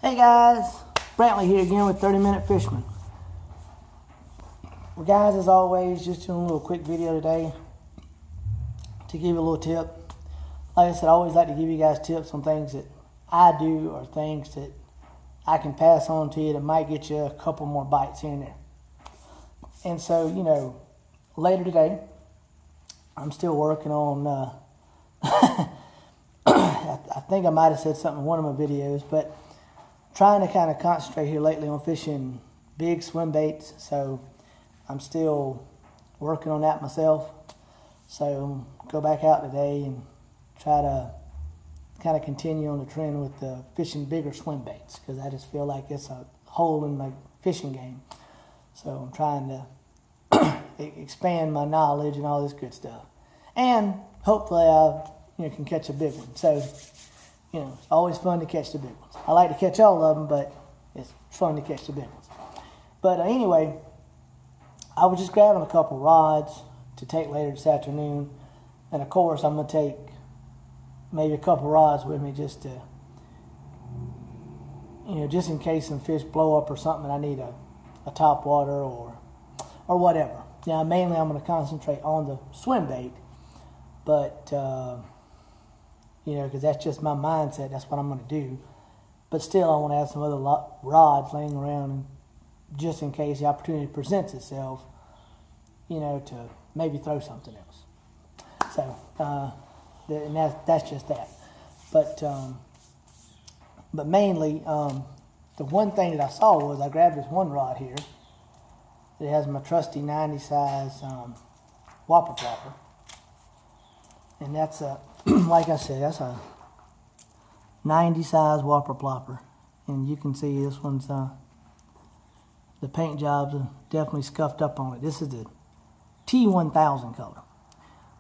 Hey guys, Brantley here again with 30 Minute Fisherman. Well guys, as always, just doing a little quick video today to give you a little tip. Like I said, I always like to give you guys tips on things that I do or things that I can pass on to you that might get you a couple more bites here and there. And so, later today, I'm still working on, I think I might have said something in one of my videos, but trying to kind of concentrate here lately on fishing big swim baits. So I'm still working on that myself. So go back out today and try to kind of continue on the trend with fishing bigger swim baits, because I just feel like it's a hole in my fishing game. So I'm trying to expand my knowledge and all this good stuff. And hopefully I can catch a big one. So, it's always fun to catch the big ones. I like to catch all of them, but it's fun to catch the big ones. But anyway, I was just grabbing a couple rods to take later this afternoon. And of course, I'm going to take maybe a couple rods with me just to, just in case some fish blow up or something, I need a top water or whatever. Now, mainly I'm going to concentrate on the swim bait, but because that's just my mindset. That's what I'm going to do. But still, I want to have some other rods laying around, and just in case the opportunity presents itself, to maybe throw something else. So, and that's just that. But mainly, the one thing that I saw was I grabbed this one rod here. It has my trusty 90 size whopper plopper. And that's like I said, that's a 90 size whopper plopper. And you can see this one's, the paint jobs are definitely scuffed up on it. This is the T1000 color.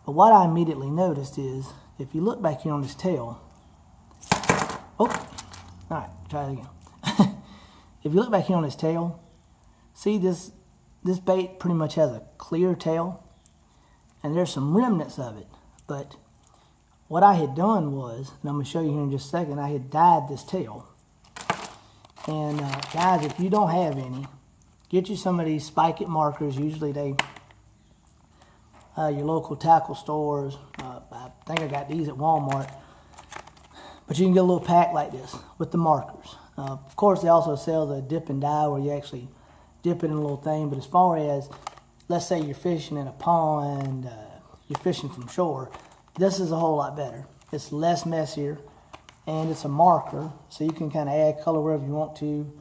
But what I immediately noticed is, if you look back here on this tail, alright, try it again. If you look back here on this tail, see this bait pretty much has a clear tail, and there's some remnants of it. But what I had done was, and I'm going to show you here in just a second, I had dyed this tail. And guys, if you don't have any, get you some of these Spike It markers. Usually they, your local tackle stores. I think I got these at Walmart. But you can get a little pack like this with the markers. Of course, they also sell the dip and dye where you actually dip it in a little thing. But as far as, let's say you're fishing in a pond, you're fishing from shore, this is a whole lot better. It's less messier, and it's a marker, so you can kind of add color wherever you want to.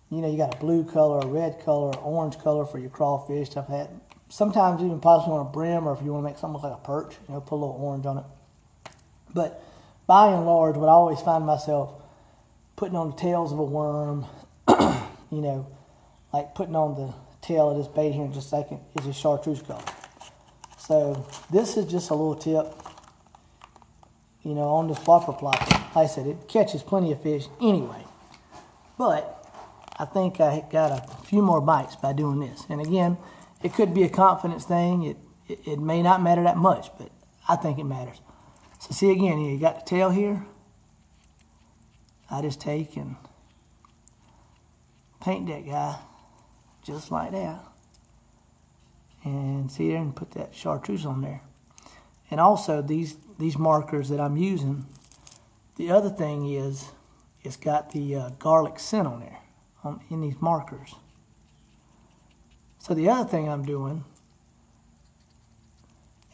You got a blue color, a red color, an orange color for your crawfish, stuff like that. Sometimes even possibly on a brim, or if you want to make something look like a perch, put a little orange on it. But by and large, what I always find myself putting on the tails of a worm, like putting on the tail of this bait here in just a second, is a chartreuse color. So this is just a little tip, on this whopper plopper. Like I said, it catches plenty of fish anyway. But I think I got a few more bites by doing this. And again, it could be a confidence thing. It may not matter that much, but I think it matters. So see again, you got the tail here. I just take and paint that guy just like that. And see there, and put that chartreuse on there. And also these markers that I'm using, the other thing is it's got the garlic scent on there, in these markers. So the other thing I'm doing,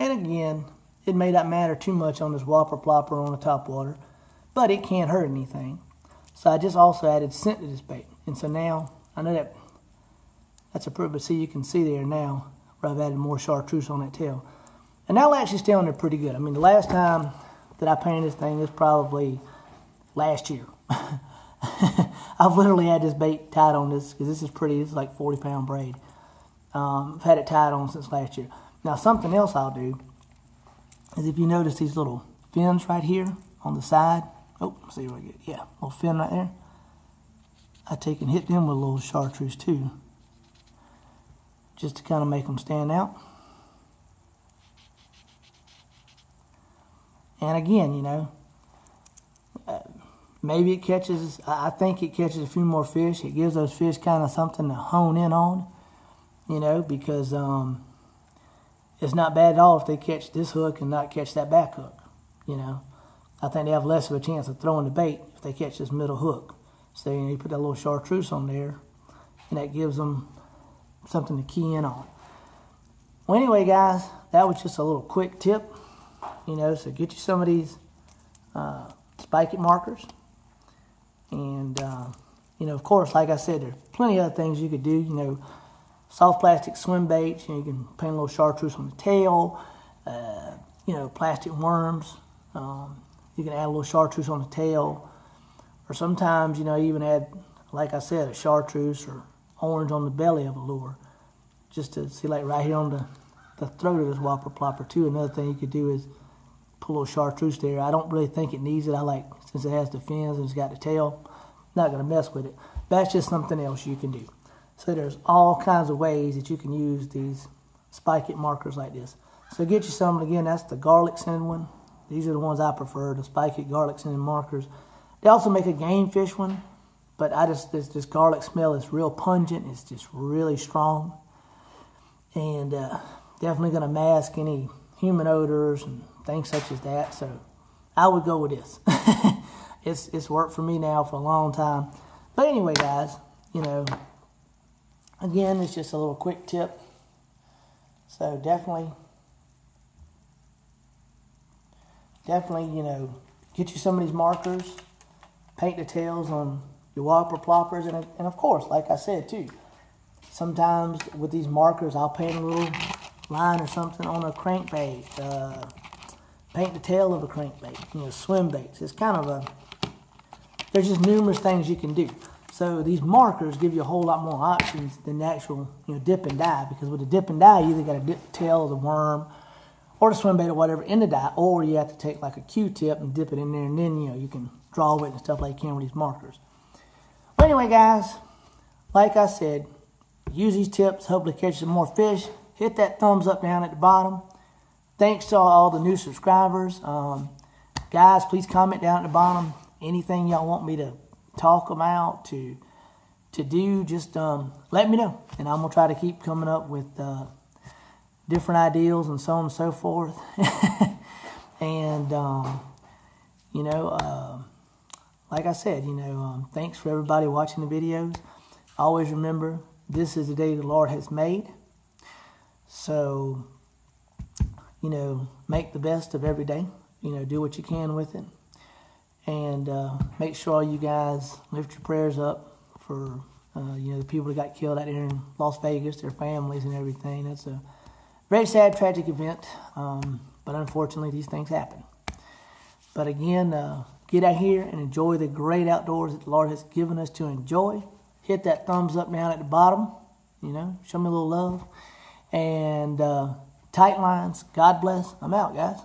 and again, it may not matter too much on this whopper plopper on the top water, but it can't hurt anything. So I just also added scent to this bait. And so now, I know that's a pretty, but see, you can see there now where I've added more chartreuse on that tail. And that'll actually stay on there pretty good. I mean, the last time that I painted this thing was probably last year. I've literally had this bait tied on this, because this is pretty, it's like 40-pound braid. I've had it tied on since last year. Now, something else I'll do is, if you notice these little fins right here on the side, see what I get, yeah, little fin right there, I take and hit them with a little chartreuse too, just to kind of make them stand out. And again, Maybe it catches, I think it catches a few more fish. It gives those fish kind of something to hone in on, you know, because it's not bad at all if they catch this hook and not catch that back hook, you know. I think they have less of a chance of throwing the bait if they catch this middle hook. So you put that little chartreuse on there, and that gives them something to key in on. Well, anyway, guys, that was just a little quick tip, you know, so get you some of these Spike It markers. And, you know, of course, like I said, there's plenty of other things you could do, you know, soft plastic swim baits, you know, you can paint a little chartreuse on the tail, you know, plastic worms, you can add a little chartreuse on the tail, or sometimes, you know, even add, like I said, a chartreuse or orange on the belly of a lure, just to see, like right here on the throat of this whopper plopper too. Another thing you could do is put a little chartreuse there. I don't really think it needs it. I like, since it has the fins and it's got the tail, not going to mess with it. That's just something else you can do. So there's all kinds of ways that you can use these Spike It markers like this. So get you some. Again, that's the garlic scented one. These are the ones I prefer, the Spike It garlic scented markers. They also make a game fish one, but this garlic smell is real pungent. It's just really strong, and definitely going to mask any human odors and things such as that. So I would go with this. It's worked for me now for a long time. But anyway, guys, you know, again, it's just a little quick tip. So definitely, you know, get you some of these markers, paint the tails on your whopper ploppers, and of course, like I said too, sometimes with these markers, I'll paint a little line or something on a crankbait, paint the tail of a crankbait, you know, swim baits. It's kind of there's just numerous things you can do. So these markers give you a whole lot more options than the actual, you know, dip and dye, because with the dip and dye, you either got to dip the tail of the worm or the swim bait or whatever in the dye, or you have to take like a Q-tip and dip it in there, and then, you know, you can draw with it and stuff like you can with these markers. Well, anyway, guys, like I said, use these tips, hopefully catch some more fish. Hit that thumbs up down at the bottom. Thanks to all the new subscribers. Guys, please comment down at the bottom. Anything y'all want me to talk about, to do, just let me know. And I'm going to try to keep coming up with different ideals and so on and so forth. And, you know, like I said, you know, thanks for everybody watching the videos. Always remember, this is the day the Lord has made. So, you know, make the best of every day. You know, do what you can with it. And make sure all you guys lift your prayers up for, you know, the people that got killed out there in Las Vegas, their families and everything. That's a very sad, tragic event. But unfortunately, these things happen. But again, get out here and enjoy the great outdoors that the Lord has given us to enjoy. Hit that thumbs up down at the bottom. You know, show me a little love. And tight lines. God bless. I'm out, guys.